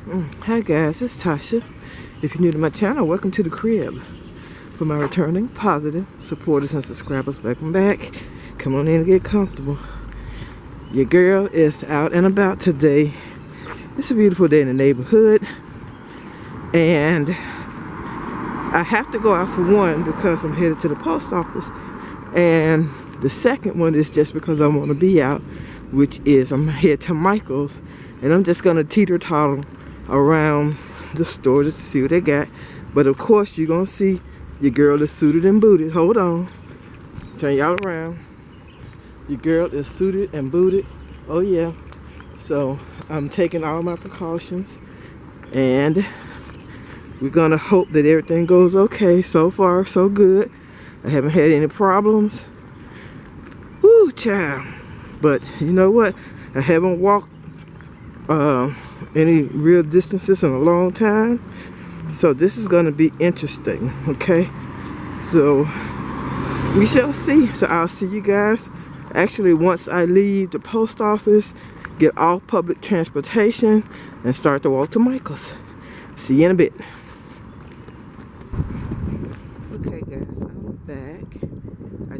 Hi guys, it's Tasha. If you're new to my channel, welcome to the crib. For my returning positive supporters and subscribers, welcome back. Come on in and get comfortable. Your girl is out and about today. It's a beautiful day in the neighborhood. And I have to go out for one because I'm headed to the post office. And the second one is just because I want to be out, which is I'm headed to Michael's. And I'm just going to teeter-totter around the store just to see what they got. But of course, you're going to see your girl is suited and booted. Hold on. Turn y'all around. Your girl is suited and booted. Oh, yeah. So I'm taking all my precautions. And we're going to hope that everything goes okay. So far, so good. I haven't had any problems. Woo, child. But you know what? I haven't walked any real distances in a long time, so this is going to be interesting. Okay, so we shall see. So I'll see you guys actually once I leave the post office, get off public transportation, and start to walk to Michael's. See you in a bit. Okay guys, I'm back. I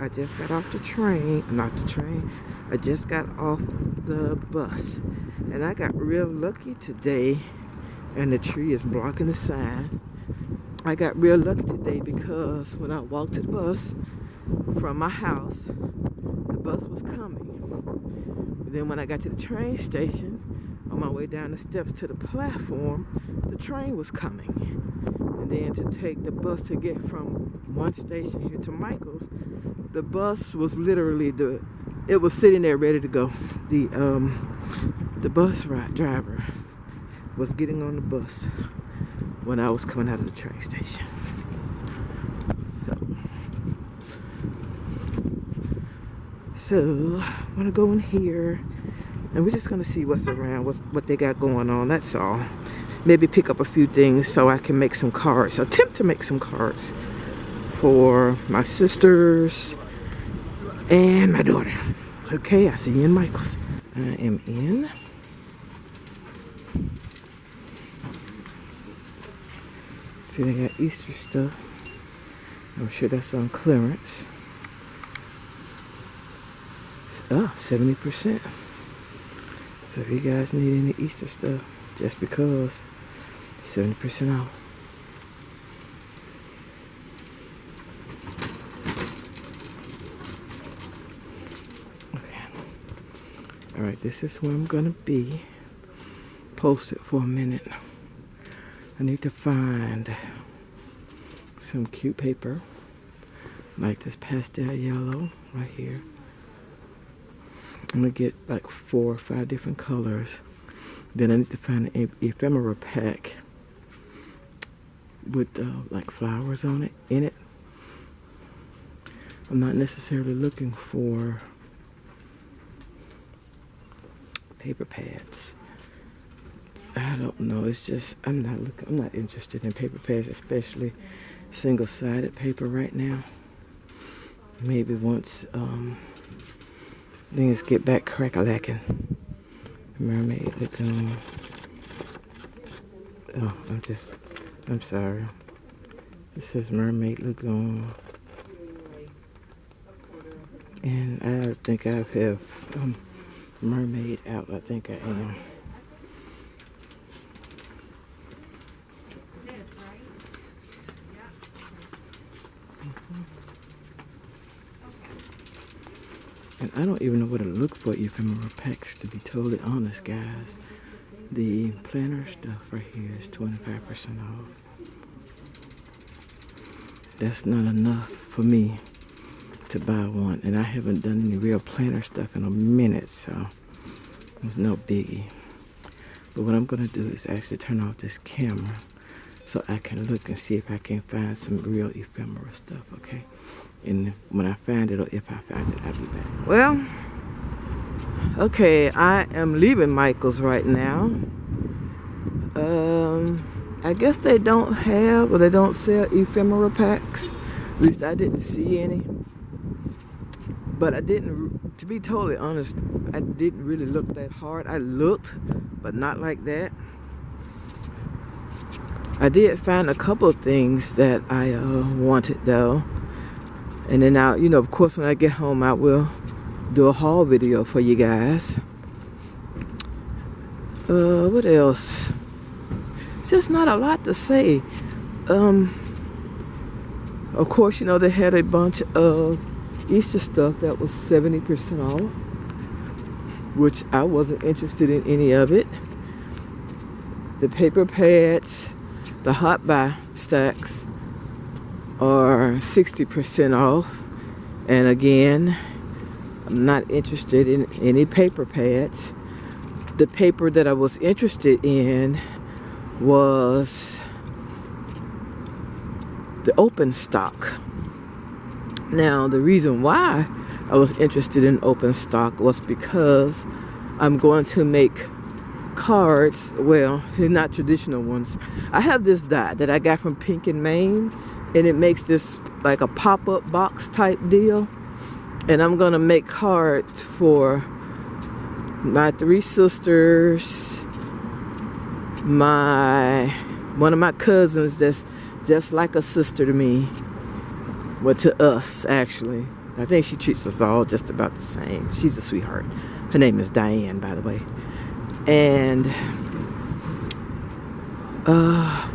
just got off the train. Not the train. I just got off the bus. And I got real lucky today. And the tree is blocking the sign. I got real lucky today because when I walked to the bus from my house, the bus was coming. Then when I got to the train station, on my way down the steps to the platform, the train was coming. And then to take the bus to get from one station here to Michael's, the bus was literally it was sitting there ready to go. The bus driver was getting on the bus when I was coming out of the train station. So I'm gonna go in here and we're just gonna see what's around, what they got going on. That's all. Maybe pick up a few things so I can make some cards. Attempt to make some cards for my sisters and my daughter. Okay, I'll see you in Michael's. I am in. See, they got Easter stuff. I'm sure that's on clearance. It's 70%. So if you guys need any Easter stuff, just because, 70% off. Alright, this is where I'm gonna be posted for a minute. I need to find some cute paper like this pastel yellow right here. I'm gonna get like 4 or 5 different colors. Then I need to find an ephemera pack with like flowers on it, in it. I'm not necessarily looking for paper pads. I don't know. It's just I'm not interested in paper pads, especially single-sided paper right now. Maybe once things get back crack-a-lacking. Mermaid Lagoon. Oh, I'm sorry. This says Mermaid Lagoon. And I think I have mermaid out. I think I am. And I don't even know where to look for ephemera packs, to be totally honest, guys. The planner stuff right here is 25% off. That's not enough for me to buy one, and I haven't done any real planner stuff in a minute, so it's no biggie. But what I'm gonna do is actually turn off this camera so I can look and see if I can find some real ephemera stuff, okay? And when I find it, or if I find it, I'll be back. Well, okay, I am leaving Michael's right now. I guess they don't have, or they don't sell ephemera packs. At least I didn't see any. But I didn't, to be totally honest, I didn't really look that hard. I looked, but not like that. I did find a couple of things that I wanted though. And then now, you know, of course, when I get home, I will do a haul video for you guys. What else? It's just not a lot to say. Of course, you know, they had a bunch of Easter stuff that was 70% off, which I wasn't interested in any of it. The paper pads, the hot buy stacks are 60% off. And again, I'm not interested in any paper pads. The paper that I was interested in was the open stock. Now, the reason why I was interested in open stock was because I'm going to make cards. Well, they're not traditional ones. I have this die that I got from Pink and Maine, and it makes this like a pop-up box type deal. And I'm gonna make cards for my 3 sisters, one of my cousins that's just like a sister to me. Well, to us, actually. I think she treats us all just about the same. She's a sweetheart. Her name is Diane, by the way. And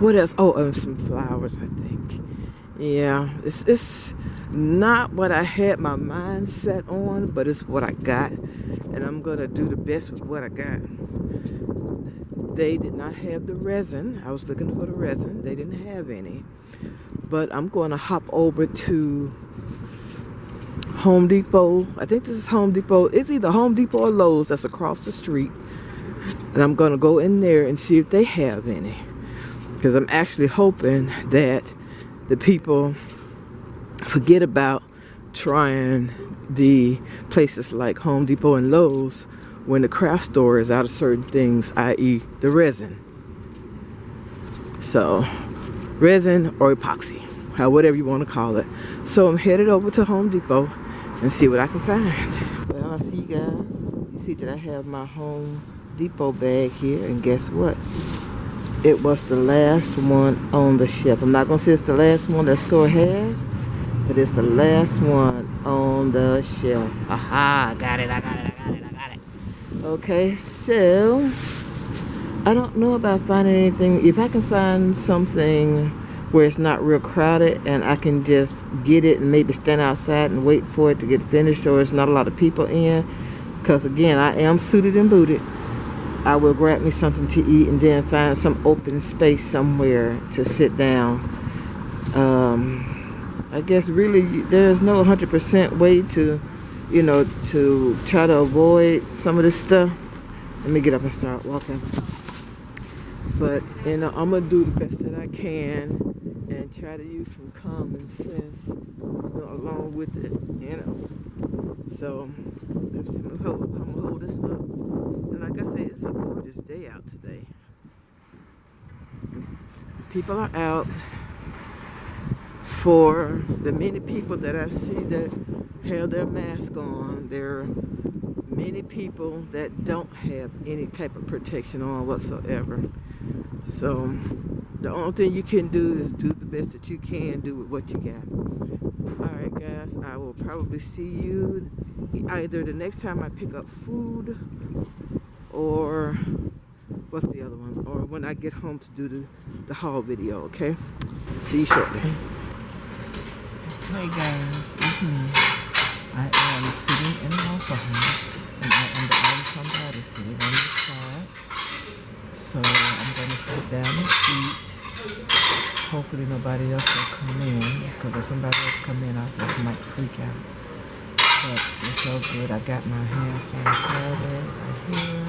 what else? Oh, some flowers, I think. Yeah, it's not what I had my mind set on, but it's what I got, and I'm gonna do the best with what I got. They did not have the resin. I was looking for the resin. They didn't have any. But I'm going to hop over to Home Depot. I think this is Home Depot. It's either Home Depot or Lowe's that's across the street. And I'm going to go in there and see if they have any. Because I'm actually hoping that the people forget about trying the places like Home Depot and Lowe's when the craft store is out of certain things, i.e. the resin. So, resin or epoxy, whatever you want to call it. So I'm headed over to Home Depot and see what I can find. Well, I see you guys. You see that I have my Home Depot bag here, and guess what? It was the last one on the shelf. I'm not going to say it's the last one that store has, but it's the last one on the shelf. Aha, got it, I got it. Okay, so I don't know about finding anything. If I can find something where it's not real crowded and I can just get it and maybe stand outside and wait for it to get finished, or it's not a lot of people in, because again, I am suited and booted, I will grab me something to eat and then find some open space somewhere to sit down. I guess really there's no 100% way to, you know, to try to avoid some of this stuff. Let me get up and start walking. But, you know, I'm going to do the best that I can and try to use some common sense, you know, along with it, you know. So, let's see, I'm going to hold this up. And like I said, it's a gorgeous day out today. People are out. For the many people that I see that have their mask on, there are many people that don't have any type of protection on whatsoever. So the only thing you can do is do the best that you can do with what you got. Alright guys, I will probably see you either the next time I pick up food, or what's the other one, or when I get home to do the haul video, okay? See you shortly. Hey guys, it's me. I am sitting in my office, and I am the only somebody sitting on the side. So I'm going to sit down and eat. Hopefully nobody else will come in, because if somebody else come in, I just might freak out. But it's so good. I got my hand sanitizer right here.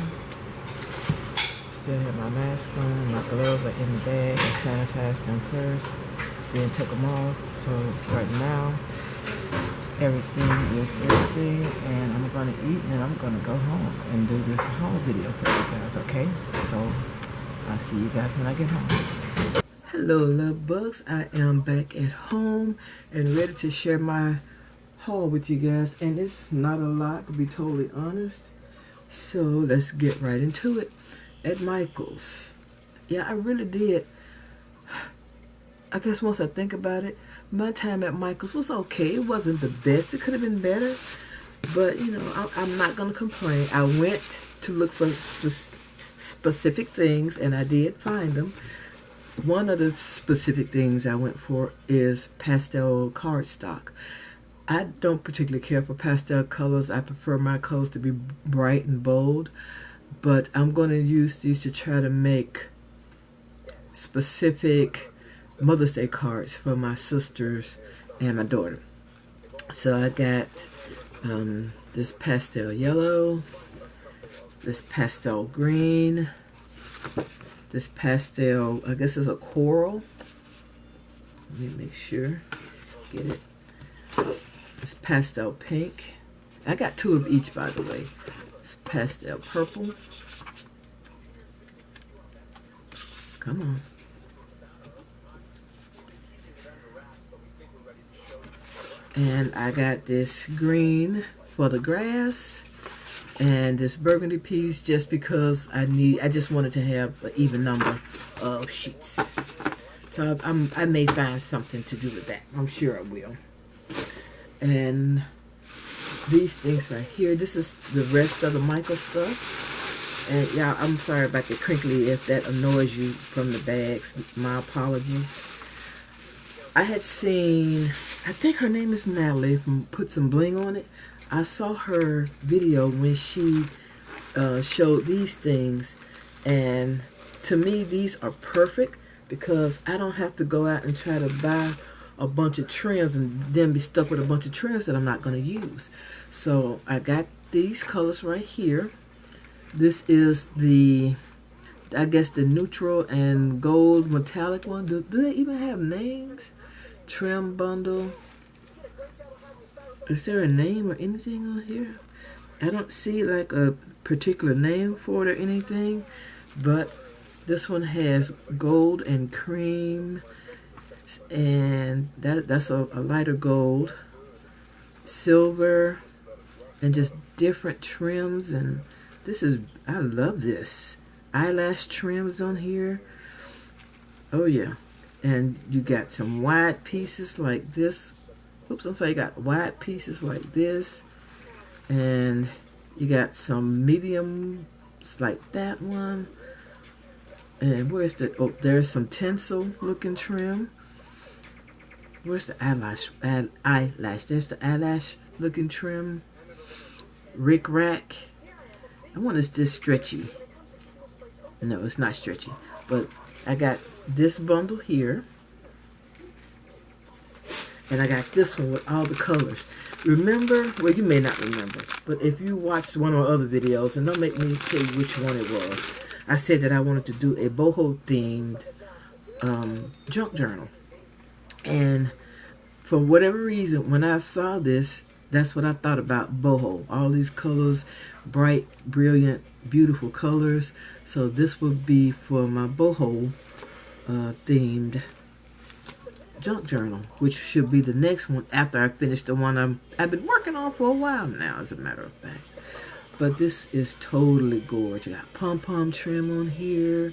Still have my mask on. My gloves are in the bag. I sanitized them first, then took them off. So right now, everything is empty, and I'm gonna eat, and then I'm gonna go home and do this haul video for you guys, okay? So I'll see you guys when I get home. Hello, love bugs. I am back at home and ready to share my haul with you guys, and it's not a lot, to be totally honest. So let's get right into it. At Michael's, yeah, I really did. I guess once I think about it, my time at Michael's was okay. It wasn't the best. It could have been better, but you know, I'm not gonna complain. I went to look for specific things, and I did find them. One of the specific things I went for is pastel cardstock. I don't particularly care for pastel colors. I prefer my colors to be bright and bold, but I'm going to use these to try to make specific Mother's Day cards for my sisters and my daughter. So I got this pastel yellow, this pastel green, this pastel, I guess it's a coral. Let me make sure, get it. This pastel pink. I got two of each, by the way. It's pastel purple. Come on. And I got this green for the grass, and this burgundy piece just because I just wanted to have an even number of sheets. So I may find something to do with that. I'm sure I will. And these things right here, this is the rest of the Michael stuff. And y'all, I'm sorry about the crinkly if that annoys you from the bags. My apologies. I had seen, I think her name is Natalie from Put Some Bling on It. I saw her video when she showed these things, and to me these are perfect because I don't have to go out and try to buy a bunch of trims and then be stuck with a bunch of trims that I'm not going to use. So I got these colors right here. This is the, I guess, the neutral and gold metallic one. Do they even have names? Trim bundle. Is there a name or anything on here? I don't see like a particular name for it or anything, but this one has gold and cream, and that's a lighter gold, silver, and just different trims. And this is, I love this. Eyelash trims on here. Oh yeah. And you got some wide pieces like this. Oops, I'm sorry, you got wide pieces like this. And you got some mediums like that one. And where's the, oh, there's some tinsel looking trim. Where's the eyelash? Eyelash. There's the eyelash looking trim. Rick Rack. I wonder is this stretchy? No, it's not stretchy. But I got this bundle here. And I got this one with all the colors. Remember, well, you may not remember, but if you watched one or other videos, and don't make me tell you which one it was, I said that I wanted to do a boho themed junk journal. And for whatever reason, when I saw this, that's what I thought about boho. All these colors, bright, brilliant, beautiful colors. So this would be for my boho themed junk journal, which should be the next one after I finish the one I've been working on for a while now, as a matter of fact. But this is totally gorgeous. You got pom-pom trim on here.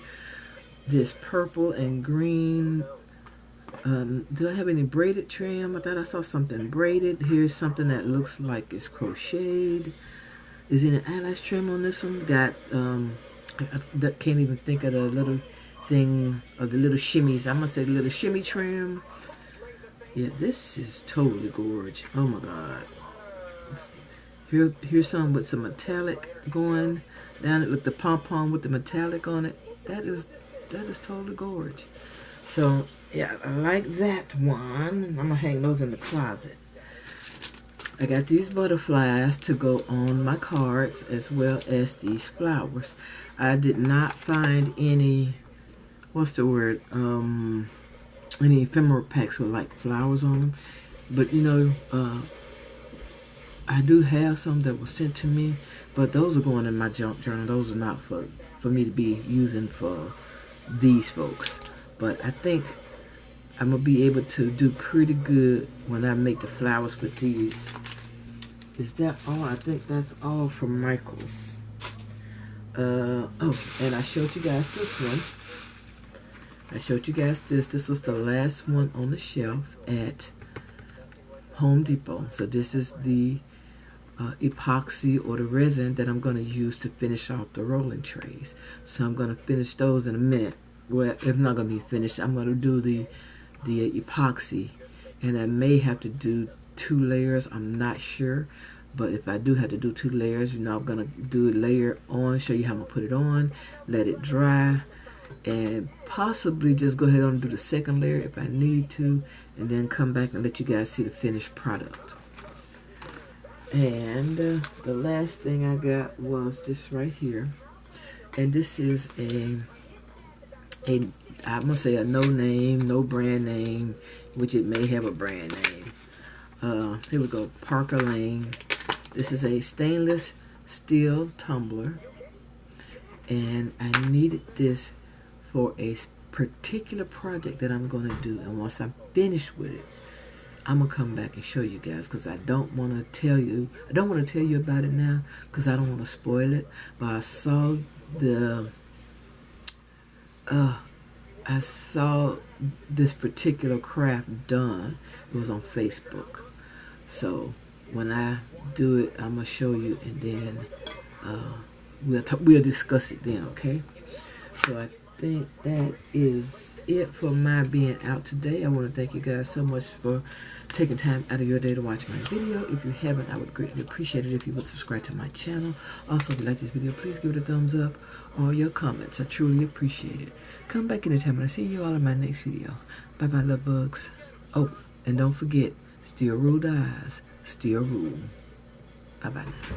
This purple and green. Do I have any braided trim? I thought I saw something braided. Here's something that looks like it's crocheted. Is there an eyelash trim on this one? Got, I can't even think of the little thing, of the little shimmies. I'm going to say the little shimmy trim. Yeah, this is totally gorgeous. Oh my God. Here's some with some metallic going down with the pom-pom with the metallic on it. That is totally gorgeous. So yeah, I like that one. I'm gonna hang those in the closet. I got these butterflies to go on my cards, as well as these flowers. I did not find any, what's the word, any ephemera packs with like flowers on them. But you know, I do have some that were sent to me, but those are going in my junk journal. Those are not for me to be using for these folks. But I think I'm going to be able to do pretty good when I make the flowers with these. Is that all? I think that's all from Michaels. Oh, and I showed you guys this one. I showed you guys this. This was the last one on the shelf at Home Depot. So this is the epoxy or the resin that I'm going to use to finish off the rolling trays. So I'm going to finish those in a minute. Well, if not going to be finished, I'm going to do the epoxy, and I may have to do 2 layers. I'm not sure, but if I do have to do 2 layers, you know, I'm going to do a layer on, show you how I'm going to put it on, let it dry, and possibly just go ahead and do the second layer if I need to, and then come back and let you guys see the finished product. And the last thing I got was this right here, and this is I'm gonna say a no name, no brand name, which it may have a brand name. Here we go, Parker Lane. This is a stainless steel tumbler, and I needed this for a particular project that I'm gonna do. And once I'm finished with it, I'm gonna come back and show you guys, because I don't want to tell you. I don't want to tell you about it now because I don't want to spoil it. But I saw I saw this particular craft done. It was on Facebook. So when I do it, I'm gonna show you, and then we'll discuss it then. Okay. So I think that is it for my being out today. I want to thank you guys so much for taking time out of your day to watch my video. If you haven't, I would greatly appreciate it if you would subscribe to my channel. Also, if you like this video, please give it a thumbs up or your comments. I truly appreciate it. Come back anytime, and I'll see you all in my next video. Bye bye, love bugs. Oh, and don't forget, still rule the eyes, still rule. Bye bye now.